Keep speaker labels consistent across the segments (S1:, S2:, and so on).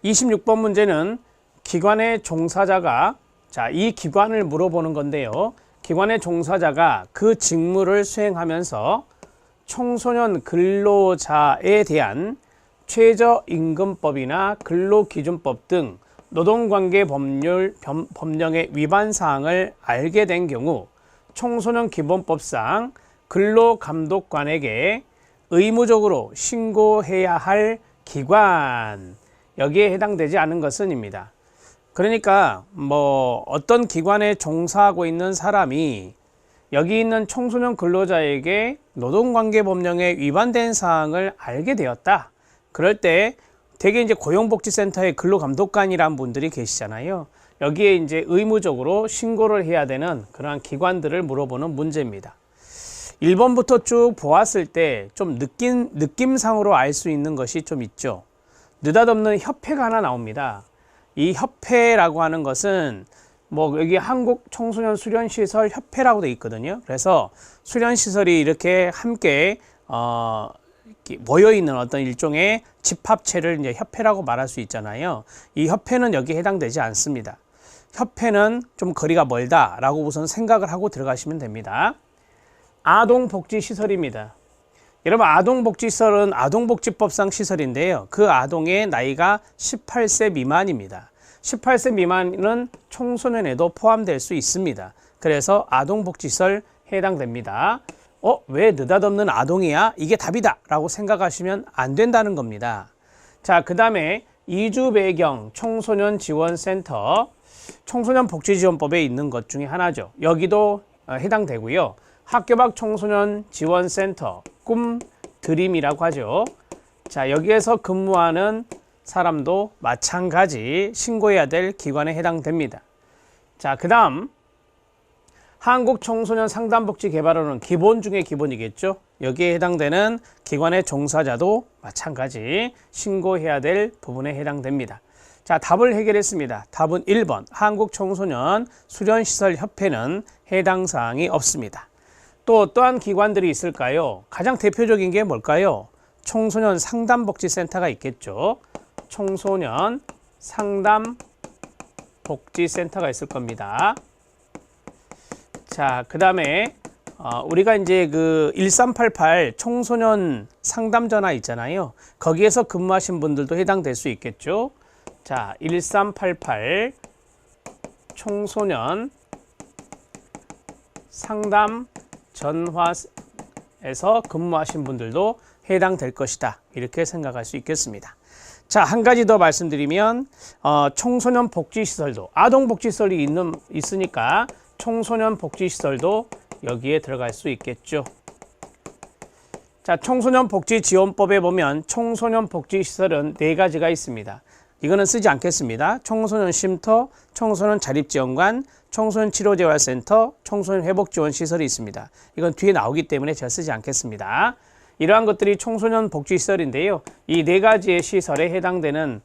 S1: 26번 문제는 기관의 종사자가 이 기관을 물어보는 건데요. 기관의 종사자가 그 직무를 수행하면서 청소년 근로자에 대한 최저임금법이나 근로기준법 등 노동관계 법령의 위반 사항을 알게 된 경우 청소년 기본법상 근로감독관에게 의무적으로 신고해야 할 기관, 여기에 해당되지 않은 것은입니다. 그러니까 어떤 기관에 종사하고 있는 사람이 여기 있는 청소년 근로자에게 노동관계 법령에 위반된 사항을 알게 되었다. 그럴 때 대개 이제 고용복지센터의 근로감독관이란 분들이 계시잖아요. 여기에 이제 의무적으로 신고를 해야 되는 그러한 기관들을 물어보는 문제입니다. 1번부터 쭉 보았을 때 좀 느낌상으로 알 수 있는 것이 좀 있죠. 느닷없는 협회가 하나 나옵니다. 이 협회라고 하는 것은 여기 한국청소년수련시설 협회라고 되어 있거든요. 그래서 수련시설이 이렇게 함께 모여 있는 어떤 일종의 집합체를 이제 협회라고 말할 수 있잖아요. 이 협회는 여기에 해당되지 않습니다. 협회는 좀 거리가 멀다라고 우선 생각을 하고 들어가시면 됩니다. 아동복지시설입니다. 여러분, 아동복지시설은 아동복지법상 시설인데요. 그 아동의 나이가 18세 미만입니다. 18세 미만은 청소년에도 포함될 수 있습니다. 그래서 아동복지시설 해당됩니다. 왜 느닷없는 아동이야? 이게 답이다 라고 생각하시면 안 된다는 겁니다. 자, 그 다음에 이주배경 청소년지원센터, 청소년복지지원법에 있는 것 중에 하나죠. 여기도 해당되고요. 학교 밖 청소년 지원센터, 꿈드림이라고 하죠. 자, 여기에서 근무하는 사람도 마찬가지 신고해야 될 기관에 해당됩니다. 자, 그 다음 한국청소년 상담복지개발원은 기본 중에 기본이겠죠. 여기에 해당되는 기관의 종사자도 마찬가지 신고해야 될 부분에 해당됩니다. 자, 답을 해결했습니다. 답은 1번 한국청소년 수련시설협회는 해당 사항이 없습니다. 또한 기관들이 있을까요? 가장 대표적인 게 뭘까요? 청소년 상담복지센터가 있겠죠. 청소년 상담복지센터가 있을 겁니다. 자, 그 다음에 우리가 이제 그 1388 청소년 상담전화 있잖아요. 거기에서 근무하신 분들도 해당될 수 있겠죠. 자, 1388 청소년 상담 전화에서 근무하신 분들도 해당될 것이다. 이렇게 생각할 수 있겠습니다. 자, 한 가지 더 말씀드리면 청소년 복지시설도 아동복지시설이 있으니까 청소년 복지시설도 여기에 들어갈 수 있겠죠. 자, 청소년 복지지원법에 보면 청소년 복지시설은 4가지가 있습니다. 이거는 쓰지 않겠습니다. 청소년 쉼터, 청소년 자립지원관, 청소년 치료재활센터, 청소년 회복지원시설이 있습니다. 이건 뒤에 나오기 때문에 제가 쓰지 않겠습니다. 이러한 것들이 청소년 복지시설인데요. 이 4가지의 시설에 해당되는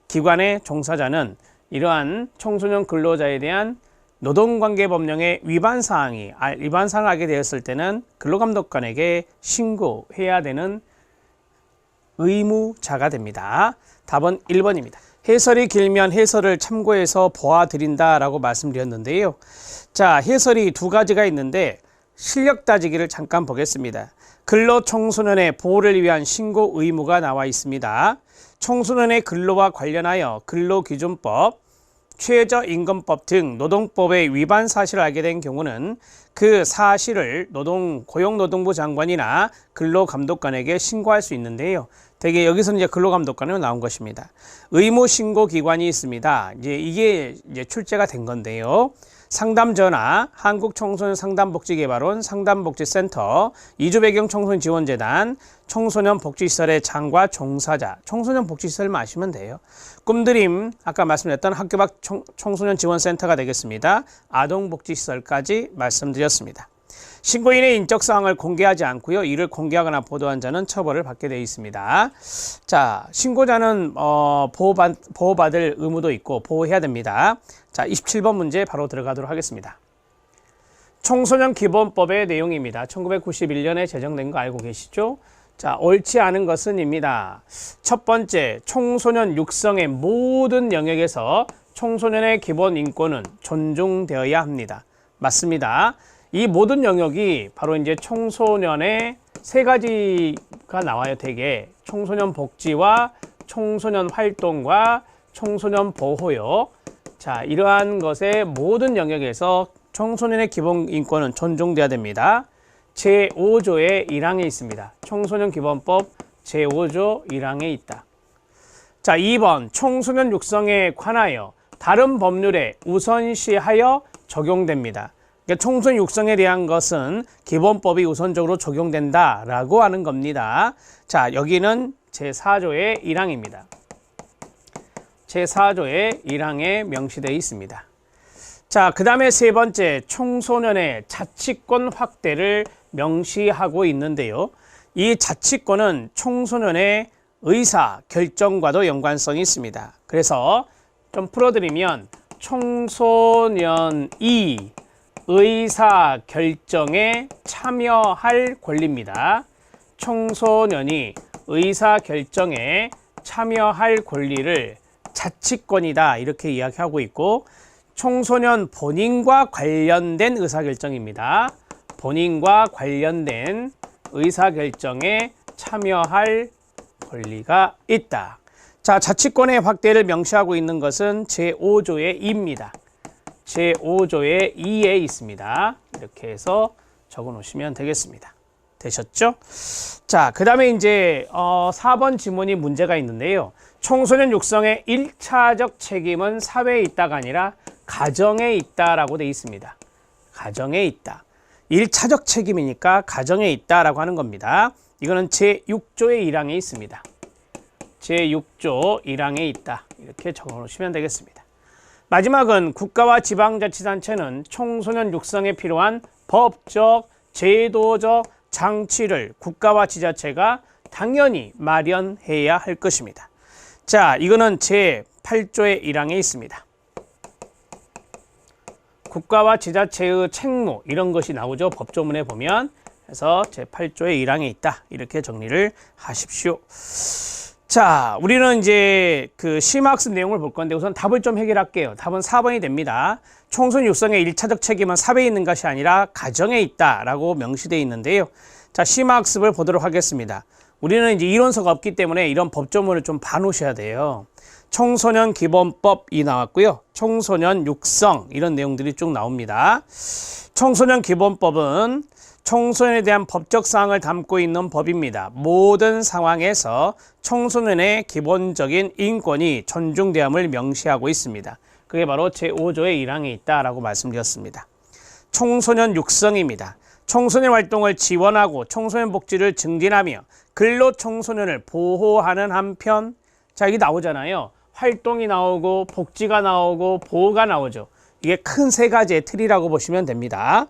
S1: 기관의 종사자는 이러한 청소년 근로자에 대한 노동관계법령의 위반사항을 알게 되었을 때는 근로감독관에게 신고해야 되는 의무자가 됩니다. 답은 1번입니다. 해설이 길면 해설을 참고해서 보아드린다라고 말씀드렸는데요. 자, 해설이 2가지가 있는데 실력 따지기를 잠깐 보겠습니다. 근로청소년의 보호를 위한 신고 의무가 나와 있습니다. 청소년의 근로와 관련하여 근로기준법, 최저임금법 등 노동법의 위반 사실을 알게 된 경우는 그 사실을 고용노동부 장관이나 근로감독관에게 신고할 수 있는데요. 대개 여기서는 이제 근로감독관으로 나온 것입니다. 의무신고기관이 있습니다. 이게 출제가 된 건데요. 상담전화, 한국청소년 상담복지개발원, 상담복지센터, 이주배경 청소년지원재단, 청소년 복지시설의 장과 종사자, 청소년 복지시설만 아시면 돼요. 꿈드림, 아까 말씀드렸던 학교 밖 청소년 지원센터가 되겠습니다. 아동복지시설까지 말씀드렸습니다. 신고인의 인적사항을 공개하지 않고요. 이를 공개하거나 보도한 자는 처벌을 받게 되어 있습니다. 자, 신고자는 보호받을 의무도 있고 보호해야 됩니다. 자, 27번 문제 바로 들어가도록 하겠습니다. 청소년 기본법의 내용입니다. 1991년에 제정된 거 알고 계시죠? 자, 옳지 않은 것은입니다. 첫 번째, 청소년 육성의 모든 영역에서 청소년의 기본 인권은 존중되어야 합니다. 맞습니다. 이 모든 영역이 바로 이제 청소년의 세 가지가 나와요. 되게 청소년 복지와 청소년 활동과 청소년 보호요. 자, 이러한 것의 모든 영역에서 청소년의 기본 인권은 존중돼야 됩니다. 제5조의 1항에 있습니다. 청소년 기본법 제5조 1항에 있다. 자, 2번 청소년 육성에 관하여 다른 법률에 우선시하여 적용됩니다. 그러니까 청소년 육성에 대한 것은 기본법이 우선적으로 적용된다라고 하는 겁니다. 자, 여기는 제4조의 1항입니다. 제4조의 1항에 명시되어 있습니다. 자, 그 다음에 세 번째, 청소년의 자치권 확대를 명시하고 있는데요. 이 자치권은 청소년의 의사 결정과도 연관성이 있습니다. 그래서 좀 풀어드리면 청소년이 의사 결정에 참여할 권리입니다. 청소년이 의사 결정에 참여할 권리를 자치권이다 이렇게 이야기하고 있고, 청소년 본인과 관련된 의사결정입니다. 본인과 관련된 의사결정에 참여할 권리가 있다. 자, 자치권의 확대를 명시하고 있는 것은 제5조의 2입니다. 제5조의 2에 있습니다. 이렇게 해서 적어 놓으시면 되겠습니다. 되셨죠? 자, 그 다음에 이제 4번 지문이 문제가 있는데요. 청소년 육성의 1차적 책임은 사회에 있다가 아니라 가정에 있다라고 되어 있습니다. 가정에 있다. 1차적 책임이니까 가정에 있다라고 하는 겁니다. 이거는 제6조의 1항에 있습니다. 제6조 1항에 있다. 이렇게 적어 놓으시면 되겠습니다. 마지막은 국가와 지방자치단체는 청소년 육성에 필요한 법적, 제도적 장치를 국가와 지자체가 당연히 마련해야 할 것입니다. 자, 이거는 제8조의 1항에 있습니다. 국가와 지자체의 책무 이런 것이 나오죠. 법조문에 보면. 그래서 제8조의 1항에 있다. 이렇게 정리를 하십시오. 자, 우리는 이제 그 심화학습 내용을 볼 건데 우선 답을 좀 해결할게요. 답은 4번이 됩니다. 청소년 육성의 1차적 책임은 사회에 있는 것이 아니라 가정에 있다라고 명시되어 있는데요. 자, 심화학습을 보도록 하겠습니다. 우리는 이제 이론서가 없기 때문에 이런 법조문을 좀 봐놓으셔야 돼요. 청소년 기본법이 나왔고요. 청소년 육성 이런 내용들이 쭉 나옵니다. 청소년 기본법은 청소년에 대한 법적 사항을 담고 있는 법입니다. 모든 상황에서 청소년의 기본적인 인권이 존중됨을 명시하고 있습니다. 그게 바로 제5조의 1항에 있다라고 말씀드렸습니다. 청소년 육성입니다. 청소년 활동을 지원하고 청소년 복지를 증진하며 근로 청소년을 보호하는 한편, 자, 이게 나오잖아요. 활동이 나오고 복지가 나오고 보호가 나오죠. 이게 큰 세 가지의 틀이라고 보시면 됩니다.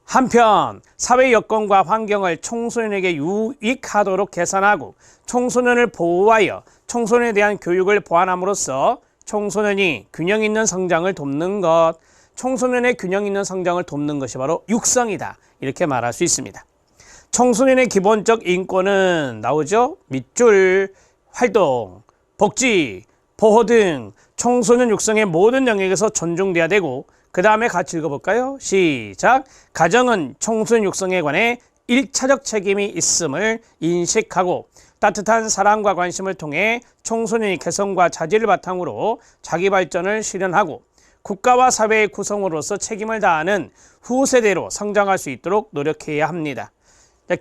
S1: 한편 사회 여건과 환경을 청소년에게 유익하도록 개선하고 청소년을 보호하여 청소년에 대한 교육을 보완함으로써 청소년이 균형 있는 성장을 돕는 것, 청소년의 균형 있는 성장을 돕는 것이 바로 육성이다. 이렇게 말할 수 있습니다. 청소년의 기본적 인권은 나오죠. 밑줄, 활동, 복지, 보호 등 청소년 육성의 모든 영역에서 존중돼야 되고, 그 다음에 같이 읽어볼까요? 시작! 가정은 청소년 육성에 관해 1차적 책임이 있음을 인식하고 따뜻한 사랑과 관심을 통해 청소년의 개성과 자질을 바탕으로 자기 발전을 실현하고 국가와 사회의 구성으로서 책임을 다하는 후세대로 성장할 수 있도록 노력해야 합니다.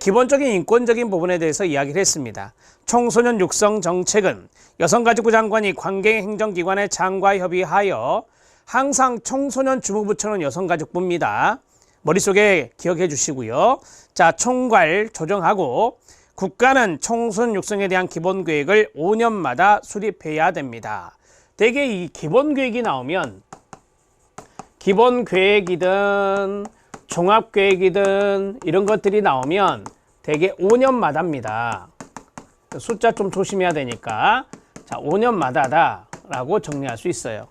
S1: 기본적인 인권적인 부분에 대해서 이야기를 했습니다. 청소년 육성 정책은 여성가족부 장관이 관계 행정기관의 장과 협의하여, 항상 청소년 주무부처는 여성가족부입니다. 머릿속에 기억해 주시고요. 자, 총괄 조정하고 국가는 청소년 육성에 대한 기본계획을 5년마다 수립해야 됩니다. 대개 이 기본계획이 나오면 기본계획이든 종합계획이든 이런 것들이 나오면 대개 5년마다입니다. 숫자 좀 조심해야 되니까. 자, 5년마다다 라고 정리할 수 있어요.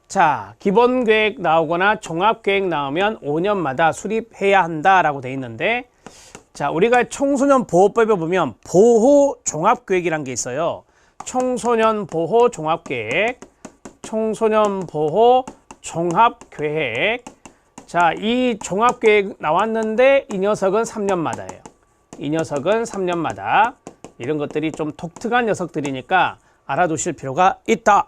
S1: 자, 기본계획 나오거나 종합계획 나오면 5년마다 수립해야 한다라고 돼 있는데, 자, 우리가 청소년 보호법에 보면 보호 종합계획이란 게 있어요. 청소년 보호 종합계획, 청소년 보호 종합계획. 자, 이 종합계획 나왔는데 이 녀석은 3년마다예요. 이 녀석은 3년마다. 이런 것들이 좀 독특한 녀석들이니까 알아두실 필요가 있다.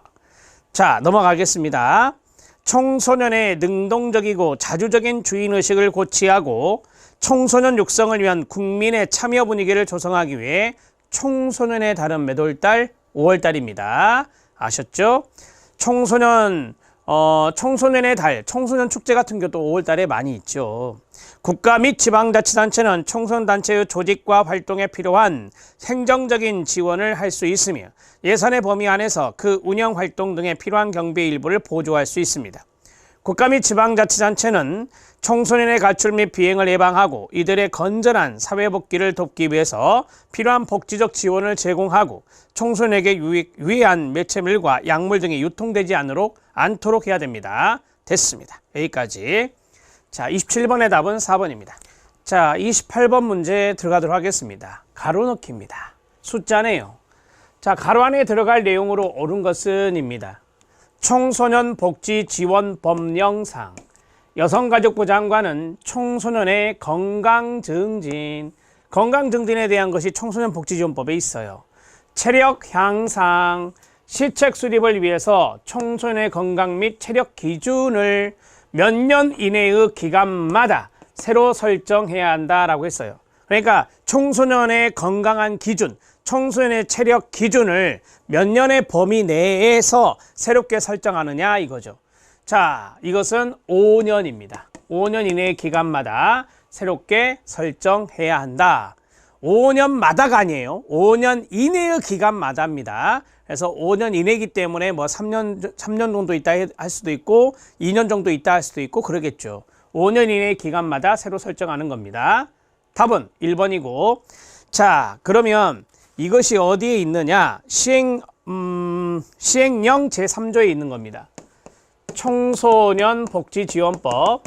S1: 자, 넘어가겠습니다. 청소년의 능동적이고 자주적인 주인의식을 고취하고 청소년 육성을 위한 국민의 참여 분위기를 조성하기 위해 청소년의 달은 매돌달 5월달입니다. 아셨죠? 청소년의 달, 청소년 축제 같은 경우도 5월달에 많이 있죠. 국가 및 지방자치단체는 청소년단체의 조직과 활동에 필요한 행정적인 지원을 할 수 있으며 예산의 범위 안에서 그 운영 활동 등에 필요한 경비 일부를 보조할 수 있습니다. 국가 및 지방자치단체는 청소년의 가출 및 비행을 예방하고 이들의 건전한 사회복귀를 돕기 위해서 필요한 복지적 지원을 제공하고 청소년에게 유해한 매체물과 약물 등이 유통되지 않도록 해야 됩니다. 됐습니다. 여기까지. 자, 27번의 답은 4번입니다. 자, 28번 문제 들어가도록 하겠습니다. 가로 넣기입니다. 숫자네요. 자, 가로 안에 들어갈 내용으로 옳은 것은 입니다. 청소년 복지 지원 법령상 여성가족부 장관은 청소년의 건강 증진에 대한 것이 청소년 복지지원법에 있어요. 체력 향상, 시책 수립을 위해서 청소년의 건강 및 체력 기준을 몇 년 이내의 기간마다 새로 설정해야 한다라고 했어요. 그러니까 청소년의 건강한 기준, 청소년의 체력 기준을 몇 년의 범위 내에서 새롭게 설정하느냐 이거죠. 자, 이것은 5년입니다. 5년 이내의 기간마다 새롭게 설정해야 한다. 5년마다가 아니에요. 5년 이내의 기간마다입니다. 그래서 5년 이내이기 때문에 뭐 3년 정도 있다 할 수도 있고 2년 정도 있다 할 수도 있고 그러겠죠. 5년 이내의 기간마다 새로 설정하는 겁니다. 답은 1번이고. 자, 그러면 이것이 어디에 있느냐? 시행령 제3조에 있는 겁니다. 청소년 복지지원법,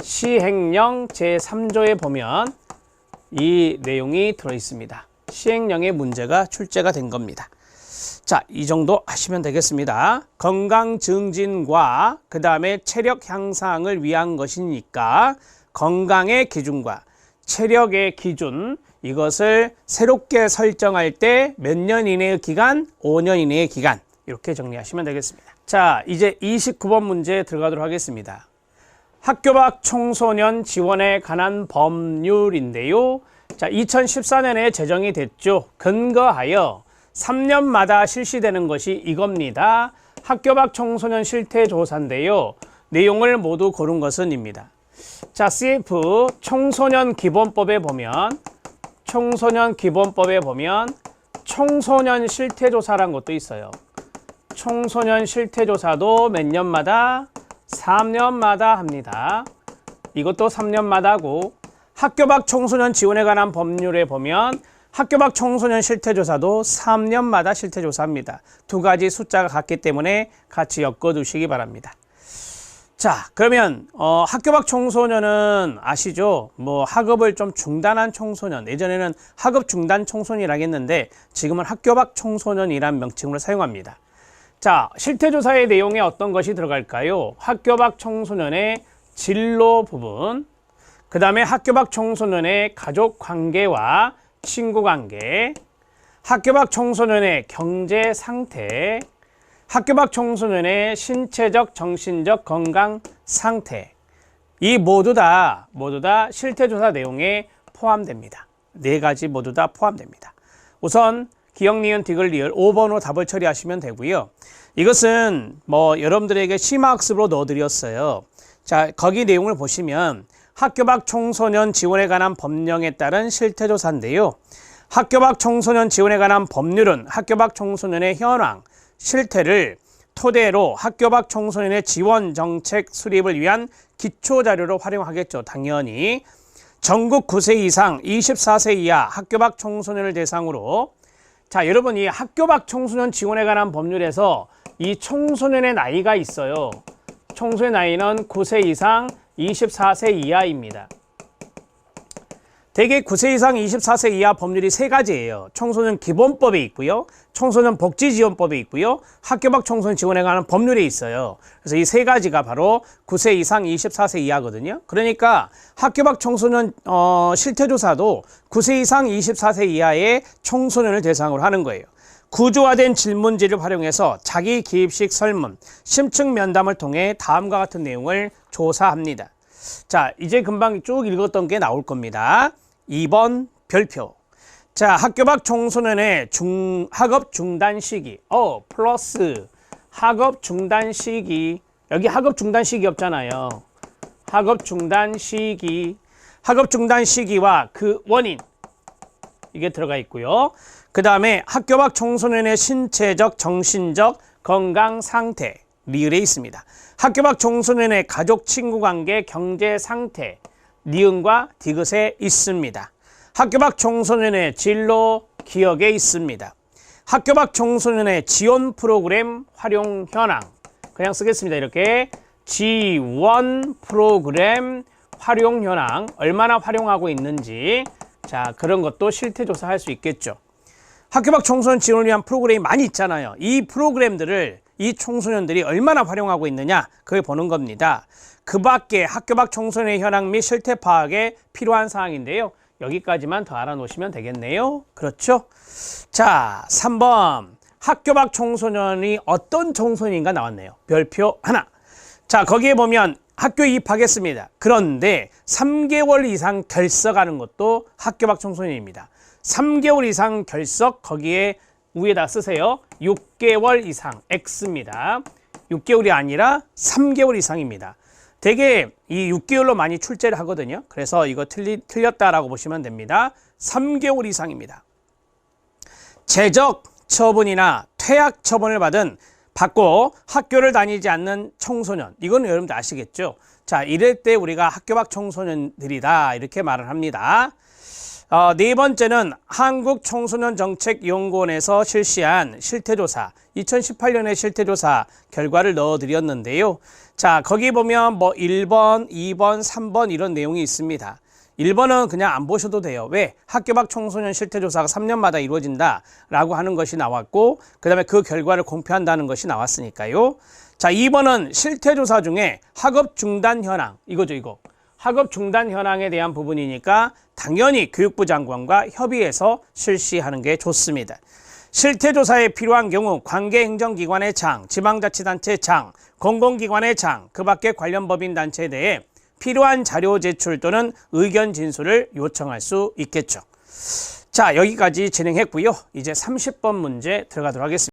S1: 시행령 제3조에 보면 이 내용이 들어 있습니다. 시행령의 문제가 출제가 된 겁니다. 자, 이 정도 하시면 되겠습니다. 건강 증진과 그 다음에 체력 향상을 위한 것이니까 건강의 기준과 체력의 기준, 이것을 새롭게 설정할 때 몇 년 이내의 기간, 5년 이내의 기간, 이렇게 정리하시면 되겠습니다. 자, 이제 29번 문제 들어가도록 하겠습니다. 학교 밖 청소년 지원에 관한 법률인데요. 자, 2014년에 제정이 됐죠. 근거하여 3년마다 실시되는 것이 이겁니다. 학교 밖 청소년 실태조사인데요. 내용을 모두 고른 것은 입니다. 자, CF 청소년 기본법에 보면 청소년 실태조사라는 것도 있어요. 청소년 실태조사도 몇 년마다? 3년마다 합니다. 이것도 3년마다고 학교 밖 청소년 지원에 관한 법률에 보면 학교 밖 청소년 실태조사도 3년마다 실태조사합니다. 두 가지 숫자가 같기 때문에 같이 엮어두시기 바랍니다. 자, 그러면 학교 밖 청소년은 아시죠? 뭐 학업을 좀 중단한 청소년, 예전에는 학업 중단 청소년이라고 했는데 지금은 학교 밖 청소년이란 명칭으로 사용합니다. 자, 실태조사의 내용에 어떤 것이 들어갈까요? 학교 밖 청소년의 진로 부분, 그 다음에 학교 밖 청소년의 가족 관계와 친구 관계, 학교 밖 청소년의 경제 상태, 학교 밖 청소년의 신체적, 정신적 건강 상태, 이 모두 다 실태조사 내용에 포함됩니다. 네 가지 모두 다 포함됩니다. 우선 기역, 니은, 디귿, 리을 5번으로 답을 처리하시면 되고요. 이것은 뭐 여러분들에게 심화학습으로 넣어드렸어요. 자, 거기 내용을 보시면 학교 밖 청소년 지원에 관한 법령에 따른 실태조사인데요. 학교 밖 청소년 지원에 관한 법률은 학교 밖 청소년의 현황, 실태를 토대로 학교 밖 청소년의 지원 정책 수립을 위한 기초자료로 활용하겠죠. 당연히 전국 9세 이상 24세 이하 학교 밖 청소년을 대상으로, 자, 여러분, 이 학교 밖 청소년 지원에 관한 법률에서 이 청소년의 나이가 있어요. 청소년 나이는 9세 이상 24세 이하입니다. 대개 9세 이상 24세 이하 법률이 세 가지예요. 청소년 기본법에 있고요. 청소년 복지지원법에 있고요. 학교 밖 청소년 지원에 관한 법률에 있어요. 그래서 이 세 가지가 바로 9세 이상 24세 이하거든요. 그러니까 학교 밖 청소년 실태조사도 9세 이상 24세 이하의 청소년을 대상으로 하는 거예요. 구조화된 질문지를 활용해서 자기 기입식 설문, 심층 면담을 통해 다음과 같은 내용을 조사합니다. 자, 이제 금방 쭉 읽었던 게 나올 겁니다. 2번 별표. 자, 학교 밖 청소년의 학업 중단 시기. 플러스 학업 중단 시기. 여기 학업 중단 시기 없잖아요. 학업 중단 시기. 학업 중단 시기와 그 원인. 이게 들어가 있고요. 그 다음에 학교 밖 청소년의 신체적, 정신적 건강 상태. 리을에 있습니다. 학교 밖 청소년의 가족, 친구 관계, 경제 상태. 니은과 디귿에 있습니다. 학교 밖 청소년의 진로, 기억에 있습니다. 학교 밖 청소년의 지원 프로그램 활용 현황. 그냥 쓰겠습니다. 이렇게 지원 프로그램 활용 현황. 얼마나 활용하고 있는지. 자, 그런 것도 실태조사할 수 있겠죠. 학교 밖 청소년 지원을 위한 프로그램이 많이 있잖아요. 이 프로그램들을 이 청소년들이 얼마나 활용하고 있느냐, 그걸 보는 겁니다. 그 밖에 학교 밖 청소년의 현황 및 실태 파악에 필요한 사항인데요. 여기까지만 더 알아놓으시면 되겠네요. 그렇죠? 자, 3번. 학교 밖 청소년이 어떤 청소년인가 나왔네요. 별표 하나. 자, 거기에 보면 학교에 입학했습니다. 그런데 3개월 이상 결석하는 것도 학교 밖 청소년입니다. 3개월 이상 결석, 거기에 위에다 쓰세요. 6개월 이상, X입니다. 6개월이 아니라 3개월 이상입니다. 되게 이 6개월로 많이 출제를 하거든요. 그래서 이거 틀렸다라고 보시면 됩니다. 3개월 이상입니다. 제적 처분이나 퇴학 처분을 받고 학교를 다니지 않는 청소년. 이건 여러분들 아시겠죠? 자, 이럴 때 우리가 학교 밖 청소년들이다 이렇게 말을 합니다. 네 번째는 한국청소년정책연구원에서 실시한 실태조사, 2018년의 실태조사 결과를 넣어드렸는데요. 자, 거기 보면 뭐 1번, 2번, 3번 이런 내용이 있습니다. 1번은 그냥 안 보셔도 돼요. 왜? 학교 밖 청소년 실태조사가 3년마다 이루어진다라고 하는 것이 나왔고, 그 다음에 그 결과를 공표한다는 것이 나왔으니까요. 자, 2번은 실태조사 중에 학업 중단 현황, 이거죠, 이거. 학업 중단 현황에 대한 부분이니까 당연히 교육부 장관과 협의해서 실시하는 게 좋습니다. 실태조사에 필요한 경우 관계행정기관의 장, 지방자치단체 장, 공공기관의 장, 그 밖에 관련 법인 단체에 대해 필요한 자료 제출 또는 의견 진술을 요청할 수 있겠죠. 자, 여기까지 진행했고요. 이제 30번 문제 들어가도록 하겠습니다.